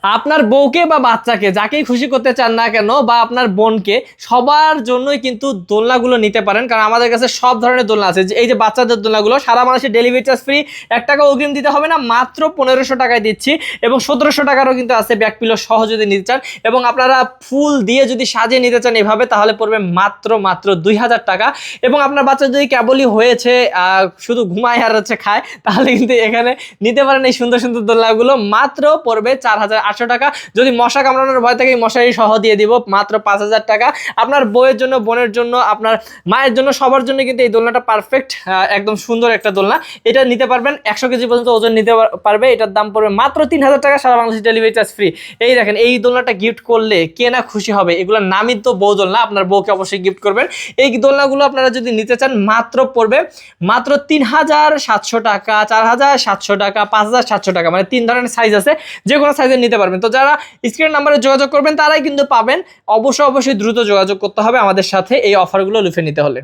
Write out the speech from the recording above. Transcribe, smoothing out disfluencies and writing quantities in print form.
আপনার বউকে বা বাচ্চাকে যাকেই খুশি করতে চান না কেন বা আপনার বোনকে, সবার জন্যই কিন্তু দোলনাগুলো নিতে পারেন, কারণ আমাদের কাছে সব ধরনের দোলনা আছে। এই যে বাচ্চাদের দোলনাগুলো সারা বাংলাদেশে ডেলিভারি চার্জ ফ্রি, 1 টাকা অগ্রিম দিতে হবে না, মাত্র 1500 টাকায় দিচ্ছি। এবং 1700 টাকারও কিন্তু আছে ব্যাক পিলো সহ যদি নিতে চান, এবং আপনারা ফুল দিয়ে যদি সাজিয়ে নিতে চান এভাবে, তাহলে পড়বে মাত্র মাত্র 2000 টাকা। এবং আপনার বাচ্চা যদি কেবলই হয়েছে শুধু ঘুমায় আর হচ্ছে খায়, তাহলে কিন্তু এখানে নিতে পারেন এই সুন্দর সুন্দর দোলনাগুলো, মাত্র পড়বে 4800 টাকা। যদি মশা কামড়ানোর ভয় থাকে মশারি সহ দিয়ে দিব মাত্র 5000 টাকা। আপনার বউয়ের জন্য, বোনের জন্য, আপনার মায়ের জন্য, সবার জন্য কিন্তু এই দোলনাটা পারফেক্ট, একদম সুন্দর একটা দোলনা। এটা নিতে পারবেন, 100 কেজি পর্যন্ত ওজন নিতে পারবে। এটার দাম পড়বে মাত্র 3000 টাকা, সারা বাংলাদেশ ডেলিভারি চার্জ ফ্রি। এই দেখেন, এই দোলনাটা গিফট করলে কে না খুশি হবে। এগুলোর নামই তো বউ দোলনা, আপনার বউকে অবশ্যই গিফট করবেন। এই দোলনাগুলো আপনারা যদি নিতে চান মাত্র পড়বে মাত্র 3700 টাকা, 4700 টাকা, 5700 টাকা, মানে 3 ধরনের সাইজ আছে, যে কোনো সাইজের নিতে পারবেন। তো যারা স্ক্রিন নাম্বারে যোগাযোগ করবেন তারাই কিন্তু পাবেন। অবশ্যই অবশ্যই দ্রুত যোগাযোগ করতে হবে আমাদের সাথে এই অফারগুলো লুফে নিতে হলে।